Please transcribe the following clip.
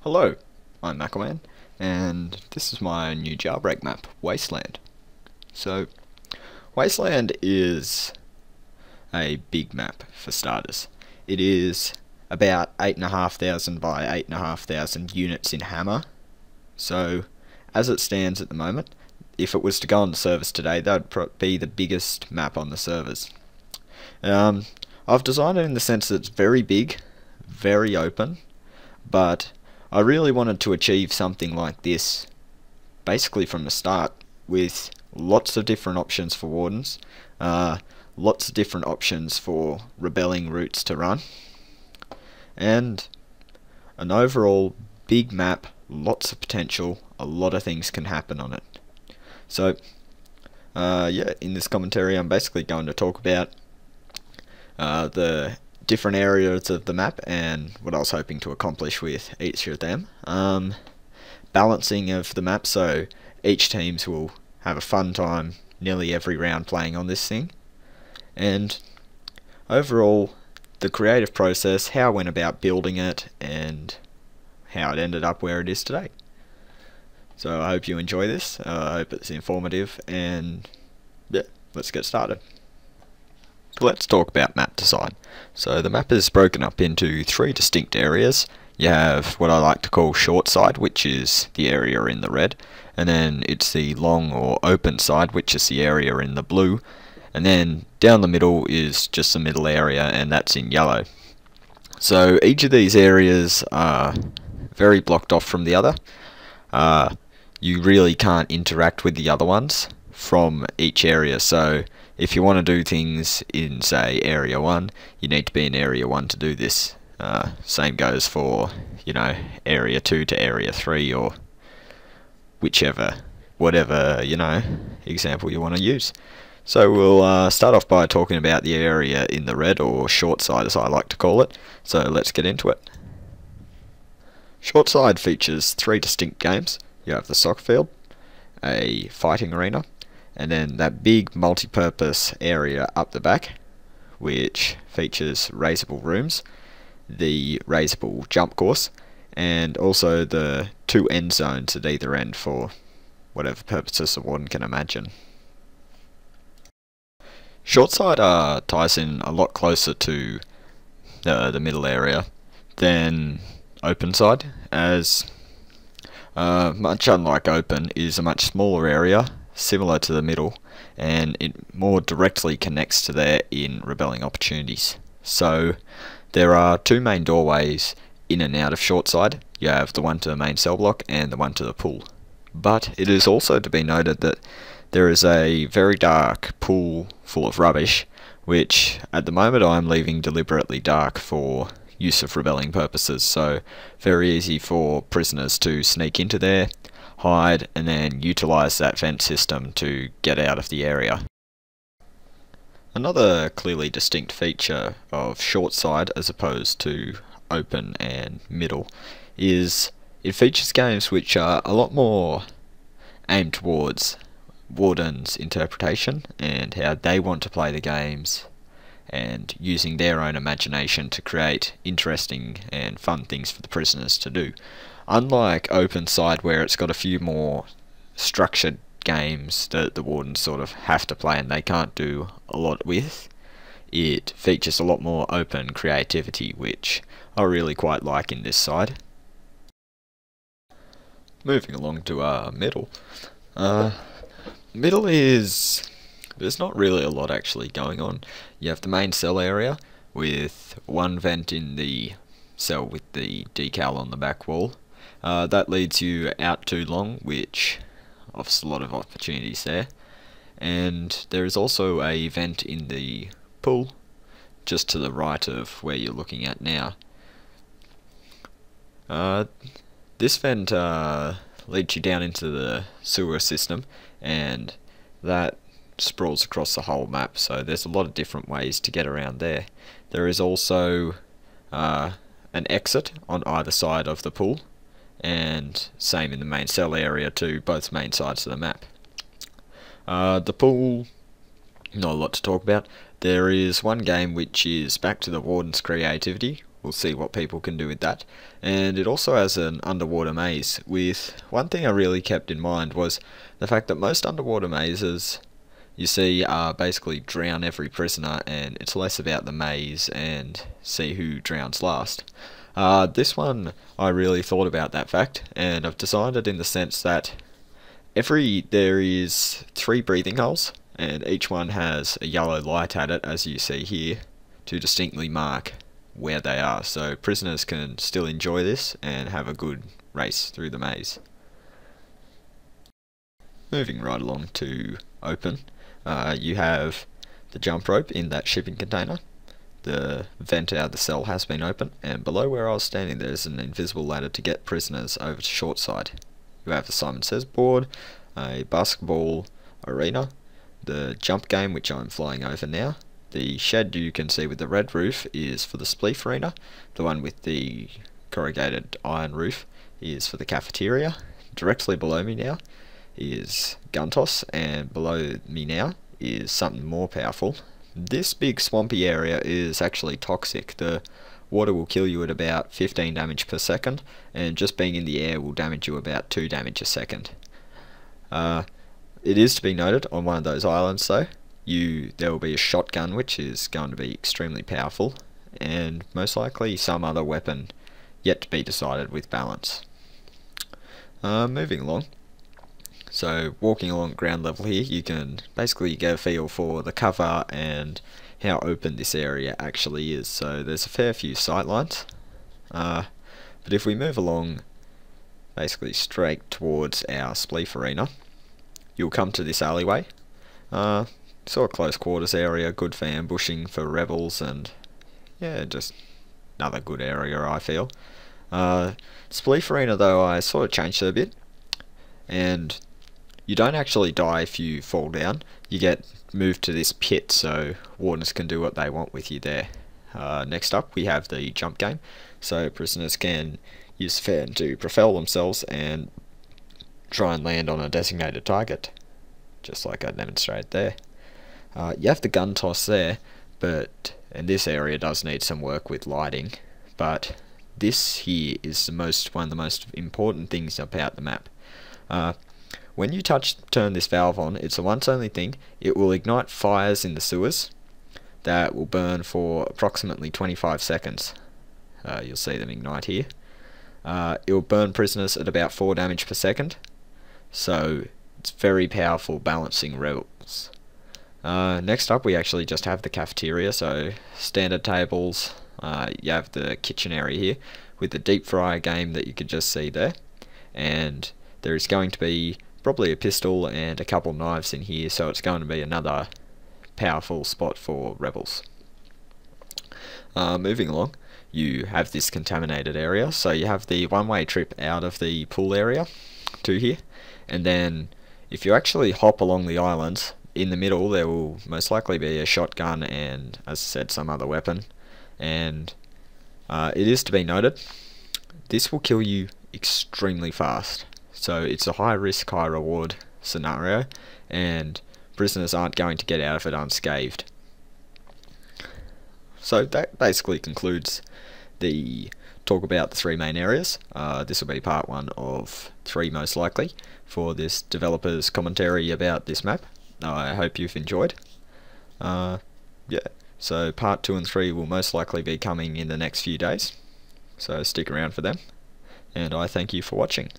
Hello, I'm Maclman, and this is my new JailBreak map, Wasteland. So, Wasteland is a big map for starters. It is about 8,500 by 8,500 units in hammer. So, as it stands at the moment, if it was to go on the servers today, that would be the biggest map on the servers. I've designed it in the sense that it's very big, very open, but I really wanted to achieve something like this basically from the start, with lots of different options for wardens, lots of different options for rebelling routes to run, and an overall big map, lots of potential, a lot of things can happen on it. So yeah, in this commentary I'm basically going to talk about the different areas of the map and what I was hoping to accomplish with each of them. Balancing of the map, so each teams will have a fun time nearly every round playing on this thing, and overall the creative process, how I went about building it and how it ended up where it is today. So I hope you enjoy this, I hope it's informative, and yeah, let's get started. Let's talk about map design. So the map is broken up into three distinct areas. You have what I like to call short side, which is the area in the red, and then it's the long or open side, which is the area in the blue, and then down the middle is just the middle area, and that's in yellow. So each of these areas are very blocked off from the other. You really can't interact with the other ones from each area, so if you want to do things in, say, Area 1, you need to be in Area 1 to do this. Same goes for, Area 2 to Area 3, or whichever, whatever, example you want to use. So we'll start off by talking about the area in the red, or short side as I like to call it. So let's get into it. Short side features three distinct games. You have the soccer field, a fighting arena, and then that big multi-purpose area up the back, which features raisable rooms, the raisable jump course, and also the two end zones at either end for whatever purposes the warden can imagine. Short side ties in a lot closer to the middle area than open side, as much unlike open, is a much smaller area, similar to the middle, and it more directly connects to there in rebelling opportunities. So there are two main doorways in and out of short side. You have the one to the main cell block and the one to the pool. But it is also to be noted that there is a very dark pool full of rubbish, which at the moment I'm leaving deliberately dark for use of rebelling purposes, so very easy for prisoners to sneak into there, hide, and then utilize that vent system to get out of the area. Another clearly distinct feature of short side as opposed to open and middle is it features games which are a lot more aimed towards wardens' interpretation and how they want to play the games, and using their own imagination to create interesting and fun things for the prisoners to do. Unlike open side, where it's got a few more structured games that the wardens sort of have to play and they can't do a lot with, it features a lot more open creativity, which I really quite like in this side. Moving along to middle. Middle is... there's not really a lot actually going on. You have the main cell area with one vent in the cell with the decal on the back wall. That leads you out too long, which offers a lot of opportunities there. And there is also a vent in the pool, just to the right of where you're looking at now. This vent leads you down into the sewer system, and that sprawls across the whole map, so there's a lot of different ways to get around there. There is also an exit on either side of the pool, and same in the main cell area too, both main sides of the map. The pool, not a lot to talk about. There is one game which is back to the warden's creativity, we'll see what people can do with that. And it also has an underwater maze, with one thing I really kept in mind was the fact that most underwater mazes you see basically drown every prisoner, and it's less about the maze and see who drowns last. This one I really thought about that fact, and I've designed it in the sense that there is 3 breathing holes, and each one has a yellow light at it, as you see here, to distinctly mark where they are, so prisoners can still enjoy this and have a good race through the maze. Moving right along to open, you have the jump rope in that shipping container. The vent out of the cell has been opened, and below where I was standing there's an invisible ladder to get prisoners over to short side. You have the Simon Says board, a basketball arena, the jump game which I'm flying over now. The shed you can see with the red roof is for the spleef arena. The one with the corrugated iron roof is for the cafeteria. Directly below me now is gun toss, and below me now is something more powerful. This big swampy area is actually toxic. The water will kill you at about 15 damage per second, and just being in the air will damage you about 2 damage a second. It is to be noted, on one of those islands though, there will be a shotgun which is going to be extremely powerful, and most likely some other weapon yet to be decided with balance. Moving along. So walking along ground level here, you can basically get a feel for the cover and how open this area actually is. So there's a fair few sight lines, but if we move along basically straight towards our spleef arena, you'll come to this alleyway. Sort of close quarters area, good for ambushing for rebels, and yeah, just another good area I feel. Spleef arena though, I sort of changed it a bit, and you don't actually die if you fall down. You get moved to this pit, so wardens can do what they want with you there. Next up we have the jump game, so prisoners can use the fan to propel themselves and try and land on a designated target, just like I demonstrated there. You have the gun toss there, and this area does need some work with lighting, but this here is one of the most important things about the map. When you turn this valve on, it's a once only thing. It will ignite fires in the sewers that will burn for approximately 25 seconds. You'll see them ignite here. It will burn prisoners at about 4 damage per second, so it's very powerful balancing rebels. Next up we actually just have the cafeteria, so standard tables. You have the kitchen area here with the deep fryer game that you could just see there, and there is going to be probably a pistol and a couple knives in here, so it's going to be another powerful spot for rebels. Moving along, you have this contaminated area, so you have the one-way trip out of the pool area to here, and then if you actually hop along the islands, in the middle there will most likely be a shotgun and, as I said, some other weapon. And it is to be noted, this will kill you extremely fast, so it's a high risk high reward scenario, and prisoners aren't going to get out of it unscathed. So that basically concludes the talk about the 3 main areas. This will be part 1 of 3 most likely for this developer's commentary about this map. I hope you've enjoyed. Yeah, so part 2 and 3 will most likely be coming in the next few days, so stick around for them, and I thank you for watching.